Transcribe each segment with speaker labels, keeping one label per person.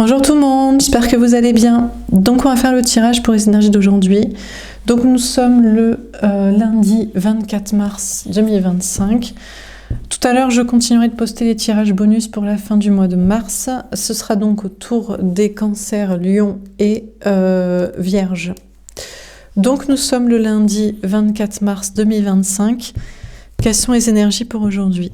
Speaker 1: Bonjour tout le monde, j'espère que vous allez bien. Donc on va faire le tirage pour les énergies d'aujourd'hui. Donc nous sommes le lundi 24 mars 2025. Tout à l'heure je continuerai de poster les tirages bonus pour la fin du mois de mars. Ce sera donc au tour des cancers, lions et vierges. Donc nous sommes le lundi 24 mars 2025. Quelles sont les énergies pour aujourd'hui ?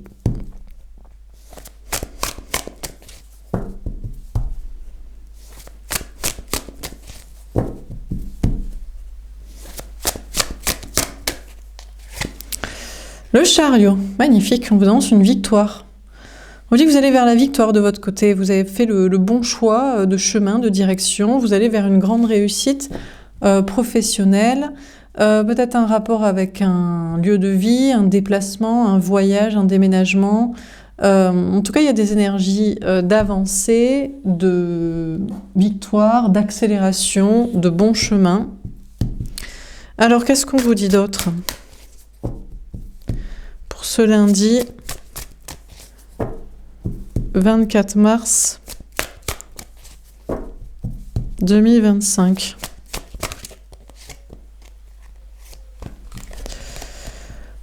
Speaker 1: Le chariot, magnifique, on vous annonce une victoire. On vous dit que vous allez vers la victoire de votre côté, vous avez fait le bon choix de chemin, de direction, vous allez vers une grande réussite professionnelle, peut-être un rapport avec un lieu de vie, un déplacement, un voyage, un déménagement. En tout cas, il y a des énergies d'avancée, de victoire, d'accélération, de bon chemin. Alors, qu'est-ce qu'on vous dit d'autre ? Ce lundi 24 mars 2025.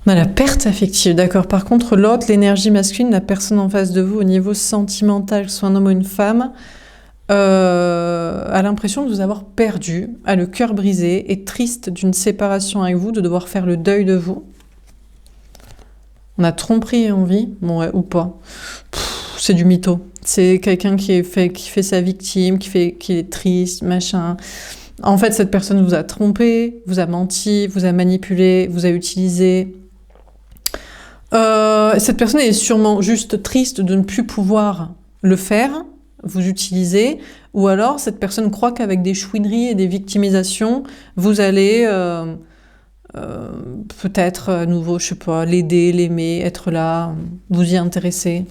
Speaker 1: On a la perte affective, d'accord. Par contre, l'autre, l'énergie masculine, la personne en face de vous au niveau sentimental, que ce soit un homme ou une femme, a l'impression de vous avoir perdu, a le cœur brisé, est triste d'une séparation avec vous, de devoir faire le deuil de vous. On a tromperie en vie, bon ouais, ou pas. C'est du mytho. C'est quelqu'un qui fait sa victime, qui est triste, machin. En fait, cette personne vous a trompé, vous a menti, vous a manipulé, vous a utilisé. Cette personne est sûrement juste triste de ne plus pouvoir le faire, vous utiliser, ou alors cette personne croit qu'avec des chouineries et des victimisations, vous allez... peut-être à nouveau, je sais pas, l'aider, l'aimer, être là, vous y intéresser.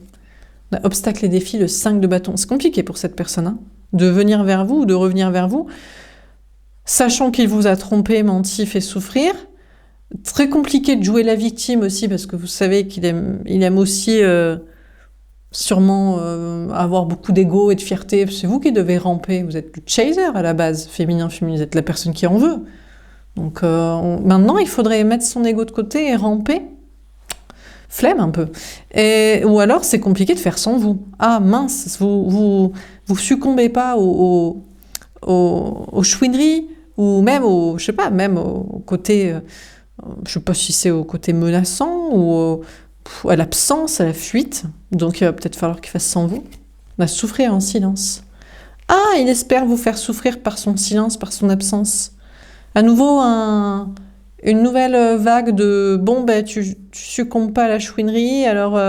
Speaker 1: Obstacle et défi, le 5 de bâton. C'est compliqué pour cette personne, hein, de venir vers vous ou de revenir vers vous, sachant qu'il vous a trompé, menti, fait souffrir. Très compliqué de jouer la victime aussi, parce que vous savez qu'il aime aussi sûrement avoir beaucoup d'ego et de fierté. C'est vous qui devez ramper, vous êtes le chaser à la base, féminin, vous êtes la personne qui en veut. Donc maintenant, il faudrait mettre son ego de côté et ramper. Flemme un peu. Ou alors, c'est compliqué de faire sans vous. Ah mince, vous succombez pas aux chouineries, ou même je sais pas, même au côté, je sais pas si c'est au côté menaçant, ou à l'absence, à la fuite. Donc il va peut-être falloir qu'il fasse sans vous. On va souffrir en silence. Ah, il espère vous faire souffrir par son silence, par son absence. À nouveau, une nouvelle vague de « bon, ben, tu succombes pas à la chouinerie, alors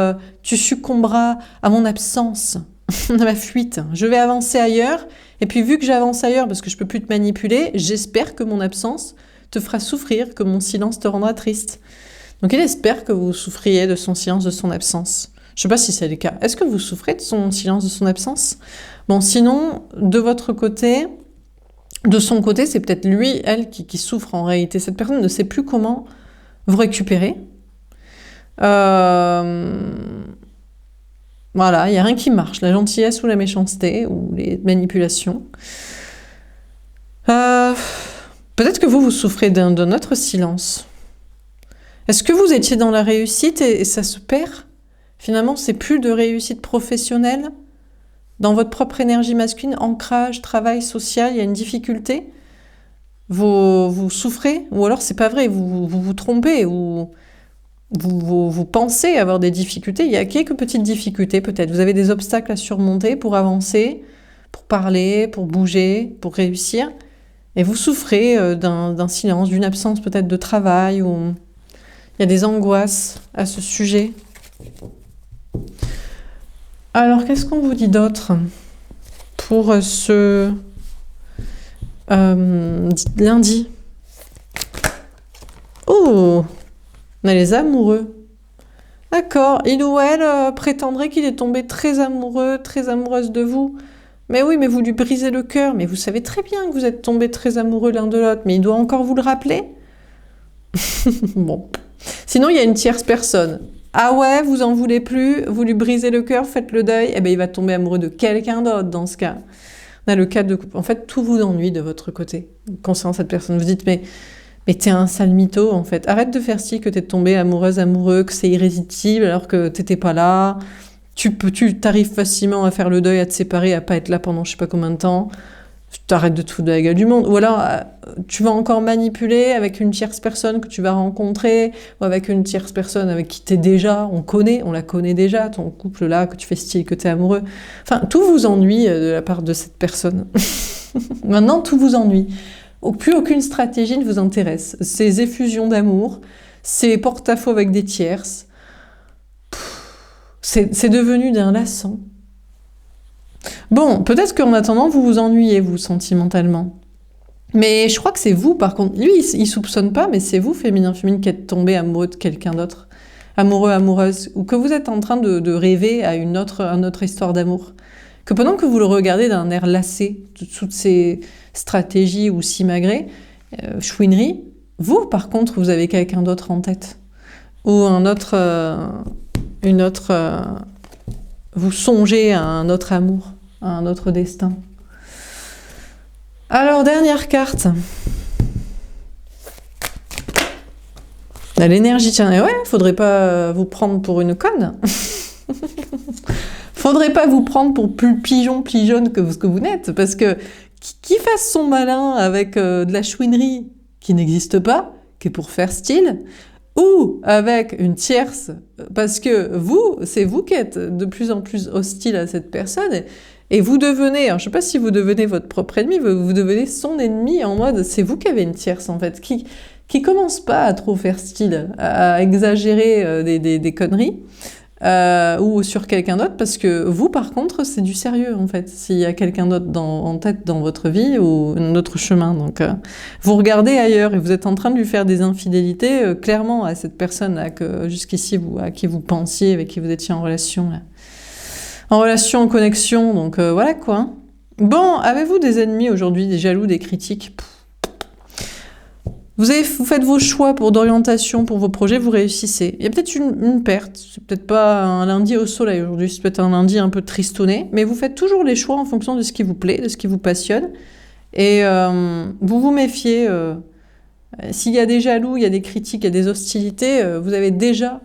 Speaker 1: tu succomberas à mon absence, à ma fuite. Je vais avancer ailleurs, et puis vu que j'avance ailleurs parce que je peux plus te manipuler, j'espère que mon absence te fera souffrir, que mon silence te rendra triste. » Donc il espère que vous souffriez de son silence, de son absence. Je sais pas si c'est le cas. Est-ce que vous souffrez de son silence, de son absence ? Bon, sinon, de votre côté... De son côté, c'est peut-être lui, elle, qui souffre en réalité. Cette personne ne sait plus comment vous récupérer. Voilà, il n'y a rien qui marche. La gentillesse ou la méchanceté, ou les manipulations. Peut-être que vous souffrez d'un autre silence. Est-ce que vous étiez dans la réussite et ça se perd ? Finalement, c'est plus de réussite professionnelle ? Dans votre propre énergie masculine, ancrage, travail social, il y a une difficulté. Vous souffrez, ou alors c'est pas vrai, vous trompez, ou vous pensez avoir des difficultés. Il y a quelques petites difficultés peut-être. Vous avez des obstacles à surmonter pour avancer, pour parler, pour bouger, pour réussir. Et vous souffrez d'un silence, d'une absence peut-être de travail, ou il y a des angoisses à ce sujet. Alors, qu'est-ce qu'on vous dit d'autre pour ce lundi ? Oh, on a les amoureux. D'accord, il ou elle prétendrait qu'il est tombé très amoureux, très amoureuse de vous. Mais oui, mais vous lui brisez le cœur. Mais vous savez très bien que vous êtes tombés très amoureux l'un de l'autre. Mais il doit encore vous le rappeler ? Bon. Sinon, il y a une tierce personne. Ah ouais, vous en voulez plus, vous lui brisez le cœur, faites le deuil, eh ben il va tomber amoureux de quelqu'un d'autre dans ce cas. On a le cas de couple. En fait, tout vous ennuie de votre côté. Concernant cette personne, vous dites, mais t'es un sale mytho, en fait. Arrête de faire ci, que t'es tombé amoureuse, amoureux, que c'est irrésistible, alors que t'étais pas là. Tu t'arrives facilement à faire le deuil, à te séparer, à pas être là pendant je sais pas combien de temps. T'arrêtes de te foutre de la gueule du monde. Ou alors, tu vas encore manipuler avec une tierce personne que tu vas rencontrer, ou avec une tierce personne avec qui t'es déjà, on la connaît déjà, ton couple là, que tu fais style, que t'es amoureux. Enfin, tout vous ennuie de la part de cette personne. Maintenant, tout vous ennuie. Plus aucune stratégie ne vous intéresse. Ces effusions d'amour, ces porte-à-faux avec des tierces, c'est devenu d'un lassant. Bon, peut-être qu'en attendant, vous vous ennuyez, vous, sentimentalement. Mais je crois que c'est vous, par contre. Lui, il soupçonne pas, mais c'est vous, féminin, qui êtes tombé amoureux de quelqu'un d'autre. Amoureux, amoureuse. Ou que vous êtes en train de rêver à une autre histoire d'amour. Que pendant que vous le regardez d'un air lassé, toutes ces stratégies ou simagrées, chouineries, vous, par contre, vous avez quelqu'un d'autre en tête. Ou vous songez à un autre amour, à un autre destin. Alors, dernière carte. L'énergie, tiens, ouais, faudrait pas vous prendre pour une conne. Faudrait pas vous prendre pour plus pigeonne que ce que vous n'êtes, parce que qui fasse son malin avec de la chouinerie qui n'existe pas, qui est pour faire style, ou avec une tierce, parce que c'est vous qui êtes de plus en plus hostile à cette personne, et vous devenez, alors je sais pas si vous devenez votre propre ennemi, vous devenez son ennemi en mode, c'est vous qui avez une tierce en fait, qui commence pas à trop faire style, à exagérer des conneries, ou sur quelqu'un d'autre, parce que vous, par contre, c'est du sérieux, en fait, s'il y a quelqu'un d'autre en tête dans votre vie ou un autre chemin. Donc, vous regardez ailleurs et vous êtes en train de lui faire des infidélités, clairement, à cette personne là, jusqu'ici, à qui vous pensiez, avec qui vous étiez en relation, là. En relation, en connexion, donc voilà quoi. Bon, avez-vous des ennemis aujourd'hui, des jaloux, des critiques ? Vous faites vos choix d'orientation pour vos projets, vous réussissez. Il y a peut-être une perte, c'est peut-être pas un lundi au soleil aujourd'hui, c'est peut-être un lundi un peu tristonné, mais vous faites toujours les choix en fonction de ce qui vous plaît, de ce qui vous passionne, et vous vous méfiez. S'il y a des jaloux, il y a des critiques, il y a des hostilités, vous avez déjà,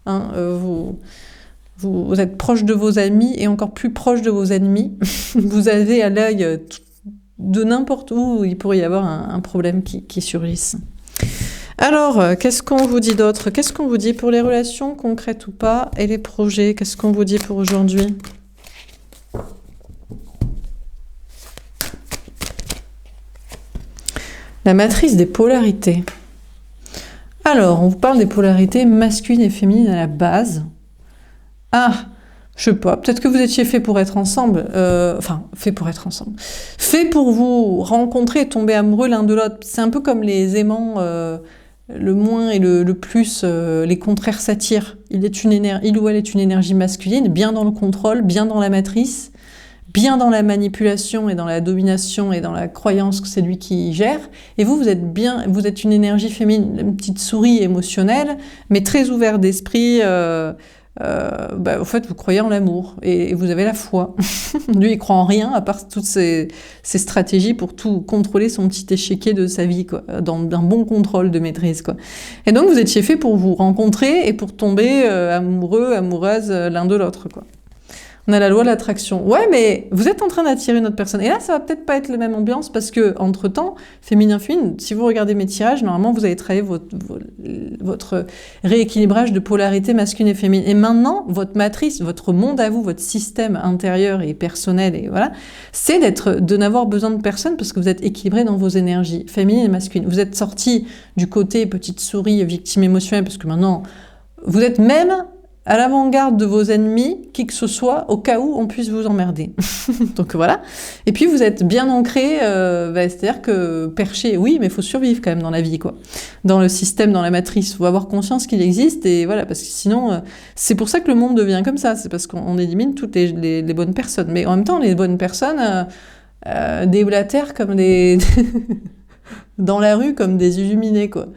Speaker 1: vous êtes proche de vos amis et encore plus proche de vos ennemis. Vous avez à l'œil de n'importe où il pourrait y avoir un problème qui surgisse. Alors, qu'est-ce qu'on vous dit d'autre? Qu'est-ce qu'on vous dit pour les relations, concrètes ou pas, et les projets? Qu'est-ce qu'on vous dit pour aujourd'hui? La matrice des polarités. Alors, on vous parle des polarités masculines et féminines à la base. Ah, je sais pas, peut-être que vous étiez fait pour être ensemble, fait pour être ensemble, fait pour vous rencontrer et tomber amoureux l'un de l'autre. C'est un peu comme les aimants, le moins et le plus, les contraires s'attirent. Il ou elle est une énergie masculine, bien dans le contrôle, bien dans la matrice, bien dans la manipulation et dans la domination et dans la croyance que c'est lui qui gère. Et vous êtes une énergie féminine, une petite souris émotionnelle, mais très ouverte d'esprit. En fait, vous croyez en l'amour et vous avez la foi. Lui, il croit en rien à part toutes ces stratégies pour tout contrôler son petit échiquier de sa vie, quoi, dans un bon contrôle de maîtrise, quoi. Et donc, vous étiez fait pour vous rencontrer et pour tomber amoureux, amoureuse l'un de l'autre, quoi. On a la loi de l'attraction. Ouais, mais vous êtes en train d'attirer une autre personne. Et là, ça va peut-être pas être la même ambiance parce que, entre-temps, féminin, si vous regardez mes tirages, normalement, vous avez travaillé votre rééquilibrage de polarité masculine et féminine. Et maintenant, votre matrice, votre monde à vous, votre système intérieur et personnel, et voilà, c'est de n'avoir besoin de personne parce que vous êtes équilibré dans vos énergies féminines et masculines. Vous êtes sorti du côté petite souris, victime émotionnelle, parce que maintenant, vous êtes même à l'avant-garde de vos ennemis, qui que ce soit, au cas où on puisse vous emmerder. Donc voilà. Et puis vous êtes bien ancré, c'est-à-dire que perché, oui, mais il faut survivre quand même dans la vie, quoi. Dans le système, dans la matrice. Il faut avoir conscience qu'il existe, et voilà, parce que sinon, c'est pour ça que le monde devient comme ça, c'est parce qu'on élimine toutes les bonnes personnes. Mais en même temps, les bonnes personnes déblatèrent comme des... dans la rue, comme des illuminés, quoi.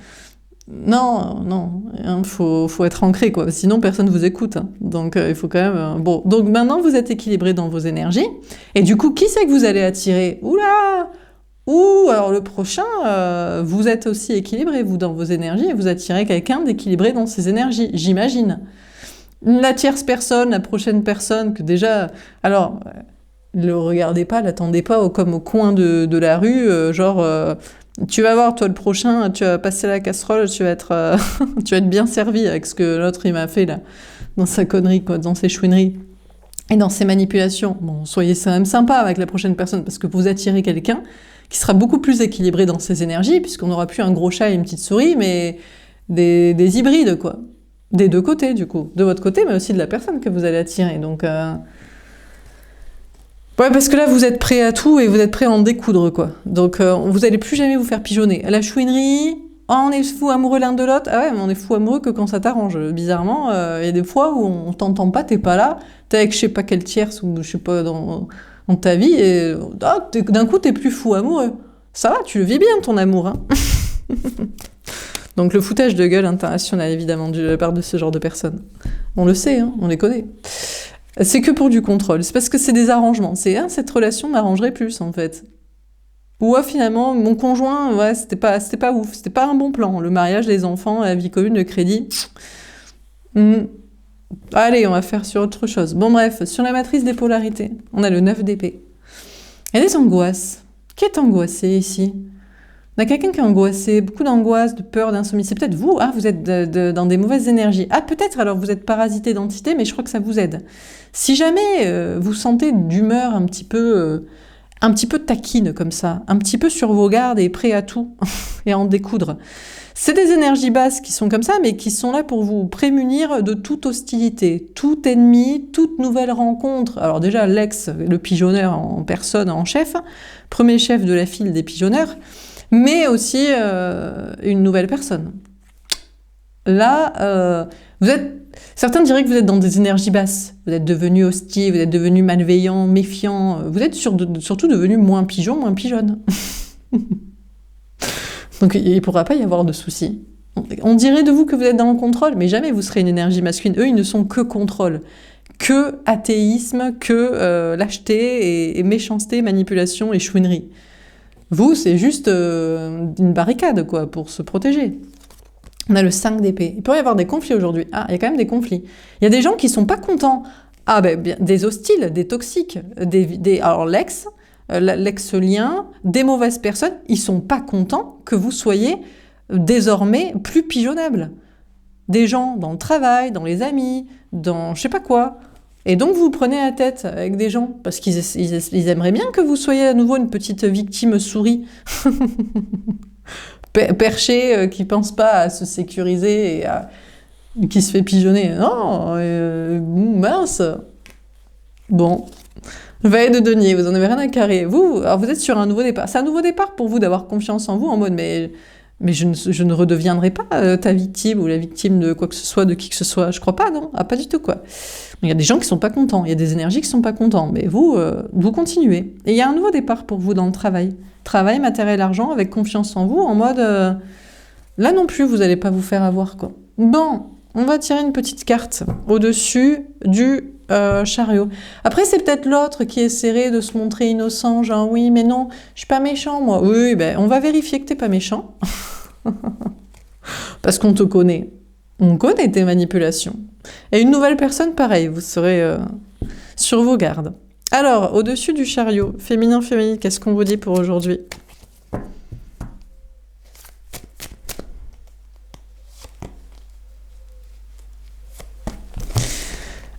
Speaker 1: Non, non, faut être ancré, quoi. Sinon, personne vous écoute, hein. Donc, il faut quand même... Bon, donc maintenant, vous êtes équilibré dans vos énergies. Et du coup, qui c'est que vous allez attirer? Oula! Ou alors le prochain, vous êtes aussi équilibré, vous, dans vos énergies, et vous attirez quelqu'un d'équilibré dans ses énergies, j'imagine. La tierce personne, la prochaine personne, que déjà... Alors, le regardez pas, l'attendez pas comme au coin de la rue, tu vas voir, toi, le prochain, tu vas passer la casserole, tu vas être, tu vas être bien servi avec ce que l'autre, il m'a fait, là, dans sa connerie, quoi, dans ses chouineries. Et dans ses manipulations. Bon, soyez quand même sympa avec la prochaine personne, parce que vous attirez quelqu'un qui sera beaucoup plus équilibré dans ses énergies, puisqu'on n'aura plus un gros chat et une petite souris, mais des hybrides, quoi. Des deux côtés, du coup. De votre côté, mais aussi de la personne que vous allez attirer. Donc, ouais, parce que là, vous êtes prêt à tout et vous êtes prêt à en découdre, quoi. Donc, vous allez plus jamais vous faire pigeonner. À la chouinerie, oh, on est fou amoureux l'un de l'autre. Ah ouais, mais on est fou amoureux que quand ça t'arrange. Bizarrement, il y a des fois où on t'entend pas, t'es pas là, t'es avec je sais pas quelle tierce ou je sais pas dans ta vie et d'un coup, t'es plus fou amoureux. Ça va, tu le vis bien ton amour, hein. Donc le foutage de gueule international, évidemment, de la part de ce genre de personnes. On le sait, hein, on les connaît. C'est que pour du contrôle. C'est parce que c'est des arrangements. C'est cette relation m'arrangerait plus, en fait. Ou finalement, mon conjoint, ouais, c'était pas ouf. C'était pas un bon plan. Le mariage, les enfants, la vie commune, le crédit. Allez, on va faire sur autre chose. Bon, bref, sur la matrice des polarités, on a le 9 d'épée. Il y a des angoisses. Qui est angoissé ici? On a quelqu'un qui est angoissé, beaucoup d'angoisse, de peur, d'insomnie. C'est peut-être vous, vous êtes dans des mauvaises énergies. Ah, peut-être, alors vous êtes parasité d'entité, mais je crois que ça vous aide. Si jamais vous sentez d'humeur un petit peu taquine comme ça, un petit peu sur vos gardes et prêt à tout, et à en découdre, c'est des énergies basses qui sont comme ça, mais qui sont là pour vous prémunir de toute hostilité, tout ennemi, toute nouvelle rencontre. Alors déjà, le pigeonneur en personne, en chef, premier chef de la file des pigeonneurs, mais aussi une nouvelle personne. Là, certains diraient que vous êtes dans des énergies basses. Vous êtes devenu hostile, vous êtes devenu malveillant, méfiant. Vous êtes surtout devenu moins pigeon, moins pigeonne. Donc il ne pourra pas y avoir de soucis. On dirait de vous que vous êtes dans le contrôle, mais jamais vous serez une énergie masculine. Eux, ils ne sont que contrôle, que athéisme, que lâcheté et méchanceté, manipulation et chouinerie. Vous, c'est juste une barricade, quoi, pour se protéger. On a le 5 d'épée. Il peut y avoir des conflits aujourd'hui. Ah, il y a quand même des conflits. Il y a des gens qui sont pas contents. Ah, bien, des hostiles, des toxiques, alors l'ex-lien, des mauvaises personnes, ils sont pas contents que vous soyez désormais plus pigeonnables. Des gens dans le travail, dans les amis, dans je sais pas quoi. Et donc vous prenez la tête avec des gens, parce qu'ils aimeraient bien que vous soyez à nouveau une petite victime souris, perchée, qui pense pas à se sécuriser et qui se fait pigeonner. Non, mince. Bon, valet de denier, vous en avez rien à carrer. Alors vous êtes sur un nouveau départ. C'est un nouveau départ pour vous d'avoir confiance en vous, en mode mais je ne redeviendrai pas ta victime ou la victime de quoi que ce soit, de qui que ce soit. Je crois pas, non. Ah, pas du tout, quoi. Il y a des gens qui sont pas contents, il y a des énergies qui sont pas contents, mais vous continuez. Et il y a un nouveau départ pour vous dans le travail. Travail, matériel, argent, avec confiance en vous, en mode... là non plus, vous n'allez pas vous faire avoir, quoi. Bon, on va tirer une petite carte au-dessus du chariot. Après, c'est peut-être l'autre qui essaierait de se montrer innocent, genre oui, mais non, je suis pas méchant, moi. Oui, ben, on va vérifier que t'es pas méchant. Parce qu'on te connaît. On connaît tes manipulations. Et une nouvelle personne, pareil, vous serez sur vos gardes. Alors, au-dessus du chariot, féminin, qu'est-ce qu'on vous dit pour aujourd'hui ?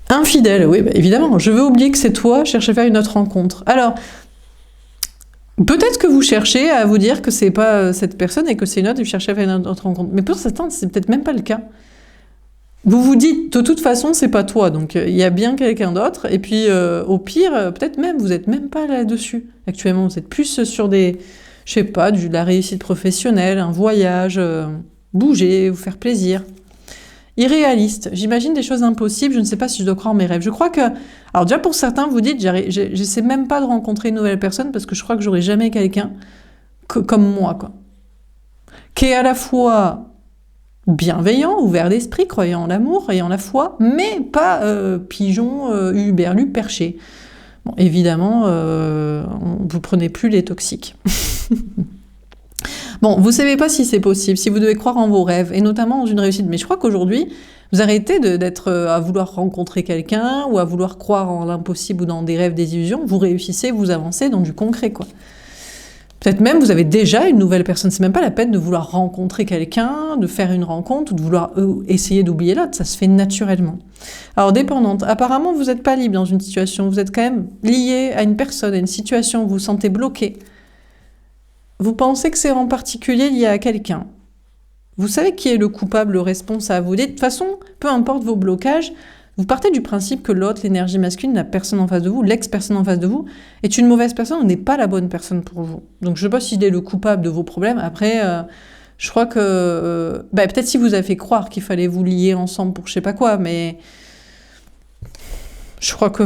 Speaker 1: Infidèle, oui, bah évidemment. Je veux oublier que c'est toi, cherche à faire une autre rencontre. Alors, peut-être que vous cherchez à vous dire que c'est pas cette personne et que c'est une autre et vous cherchez à faire une autre rencontre. Mais pour certains, c'est peut-être même pas le cas. Vous vous dites, de toute façon, c'est pas toi, donc il y a bien quelqu'un d'autre. Et puis, au pire, peut-être même, vous êtes même pas là-dessus. Actuellement, vous êtes plus sur des, je sais pas, de la réussite professionnelle, un voyage, bouger, vous faire plaisir. Irréaliste. J'imagine des choses impossibles, je ne sais pas si je dois croire mes rêves. Je crois que... Alors déjà, pour certains, vous dites, j'essaie même pas de rencontrer une nouvelle personne parce que je crois que j'aurai jamais quelqu'un comme moi, quoi. Qui est à la fois bienveillant, ouvert d'esprit, croyant en l'amour et en la foi, mais pas pigeon, huberlu, perché. Bon, évidemment, vous prenez plus les toxiques. Bon, vous savez pas si c'est possible, si vous devez croire en vos rêves, et notamment dans une réussite. Mais je crois qu'aujourd'hui, vous arrêtez d'être à vouloir rencontrer quelqu'un, ou à vouloir croire en l'impossible ou dans des rêves, des illusions. Vous réussissez, vous avancez dans du concret, quoi. Peut-être même vous avez déjà une nouvelle personne. C'est même pas la peine de vouloir rencontrer quelqu'un, de faire une rencontre, ou de vouloir essayer d'oublier l'autre. Ça se fait naturellement. Alors, dépendante. Apparemment, vous n'êtes pas libre dans une situation. Vous êtes quand même lié à une personne, à une situation où vous vous sentez bloqué. Vous pensez que c'est en particulier lié à quelqu'un. Vous savez qui est le coupable, le responsable. Vous dites, de toute façon, peu importe vos blocages, vous partez du principe que l'autre, l'énergie masculine, la personne en face de vous, l'ex-personne en face de vous, est une mauvaise personne ou n'est pas la bonne personne pour vous. Donc je ne sais pas s'il est le coupable de vos problèmes. Après, je crois que... peut-être si vous avez fait croire qu'il fallait vous lier ensemble pour je ne sais pas quoi, mais... Je crois que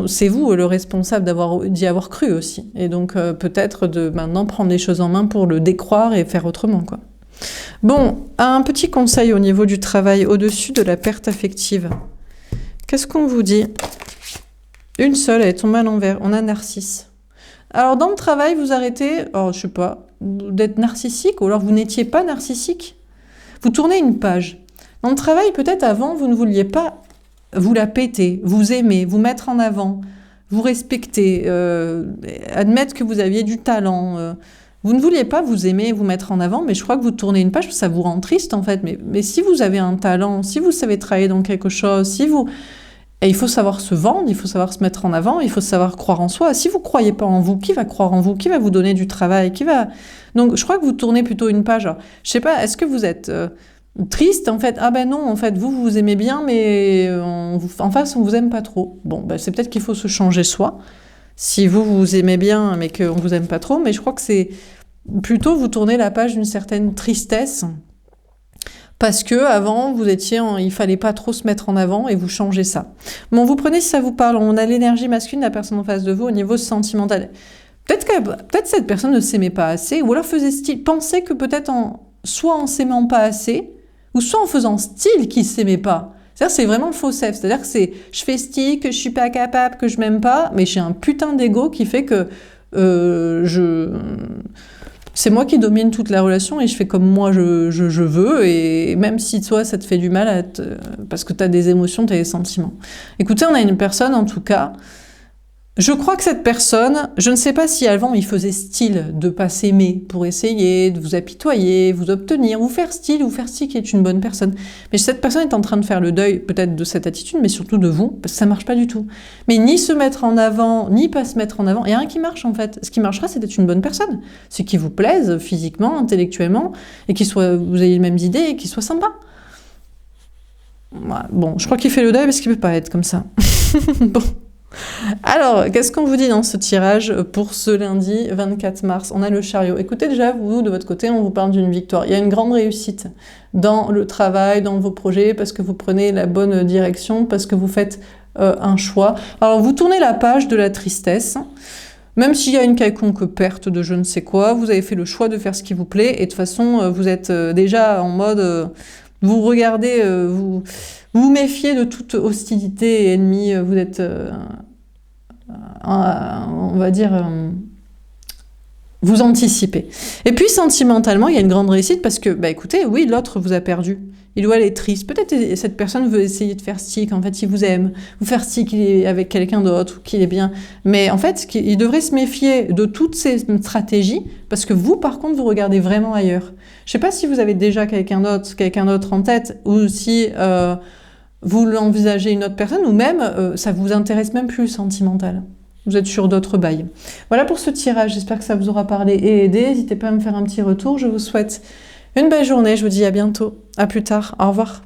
Speaker 1: c'est vous le responsable d'y avoir cru aussi. Et donc peut-être de maintenant prendre les choses en main pour le décroire et faire autrement, quoi. Bon, un petit conseil au niveau du travail, au-dessus de la perte affective. Qu'est-ce qu'on vous dit? Une seule, elle est tombée à l'envers. On a Narcisse. Alors dans le travail, vous arrêtez, je sais pas, d'être narcissique, ou alors vous n'étiez pas narcissique. Vous tournez une page. Dans le travail, peut-être avant, vous ne vouliez pas vous la péter, vous aimer, vous mettre en avant, vous respecter, admettre que vous aviez du talent. Vous ne vouliez pas vous aimer, vous mettre en avant, mais je crois que vous tournez une page, ça vous rend triste en fait. Mais si vous avez un talent, si vous savez travailler dans quelque chose, et il faut savoir se vendre, il faut savoir se mettre en avant, il faut savoir croire en soi. Si vous ne croyez pas en vous, qui va croire en vous? Qui va vous donner du travail? Donc je crois que vous tournez plutôt une page. Alors, je sais pas, est-ce que vous êtes... triste en fait, non en fait vous aimez bien mais en face on vous aime pas trop. Bon c'est peut-être qu'il faut se changer soi, si vous aimez bien mais qu'on vous aime pas trop, mais je crois que c'est plutôt vous tournez la page d'une certaine tristesse parce que avant il fallait pas trop se mettre en avant et vous changez ça. Bon, vous prenez si ça vous parle, on a l'énergie masculine de la personne en face de vous au niveau sentimental. Peut-être cette personne ne s'aimait pas assez, ou alors pensait que peut-être soit en s'aimant pas assez, ou soit en faisant style qu'il s'aimait pas. C'est-à-dire c'est vraiment le faux self. C'est-à-dire que je fais style, que je suis pas capable, que je m'aime pas, mais j'ai un putain d'ego qui fait que c'est moi qui domine toute la relation et je fais comme moi je veux, et même si toi ça te fait du mal parce que tu as des émotions, tu as des sentiments. Écoutez, on a une personne en tout cas. Je crois que cette personne, je ne sais pas si avant il faisait style de pas s'aimer pour essayer de vous apitoyer, vous obtenir, vous faire style qui est une bonne personne. Mais cette personne est en train de faire le deuil peut-être de cette attitude, mais surtout de vous, parce que ça marche pas du tout. Mais ni se mettre en avant, ni pas se mettre en avant, il n'y a rien qui marche en fait. Ce qui marchera, c'est d'être une bonne personne. Ce qui vous plaise physiquement, intellectuellement, et vous ayez les mêmes idées et qu'il soit sympa. Voilà. Bon, je crois qu'il fait le deuil parce qu'il peut pas être comme ça. Bon. Alors, qu'est-ce qu'on vous dit dans ce tirage pour ce lundi 24 mars? On a le chariot. Écoutez, déjà, vous, de votre côté, on vous parle d'une victoire. Il y a une grande réussite dans le travail, dans vos projets, parce que vous prenez la bonne direction, parce que vous faites un choix. Alors, vous tournez la page de la tristesse. Même s'il y a une quelconque perte de je ne sais quoi, vous avez fait le choix de faire ce qui vous plaît, et de toute façon, vous êtes déjà en mode... vous regardez... vous méfiez de toute hostilité et ennemi, vous êtes, on va dire, vous anticipez. Et puis sentimentalement, il y a une grande réussite parce que, écoutez, oui, l'autre vous a perdu. Il ou elle est triste. Peut-être cette personne veut essayer de faire style qu'en fait il vous aime, vous faire style qu'il est avec quelqu'un d'autre, ou qu'il est bien. Mais en fait, il devrait se méfier de toutes ces stratégies parce que vous, par contre, vous regardez vraiment ailleurs. Je ne sais pas si vous avez déjà quelqu'un d'autre en tête, ou si vous l'envisagez une autre personne, ou même ça vous intéresse même plus sentimental. Vous êtes sur d'autres bails. Voilà pour ce tirage. J'espère que ça vous aura parlé et aidé. N'hésitez pas à me faire un petit retour. Je vous souhaite une belle journée. Je vous dis à bientôt. À plus tard. Au revoir.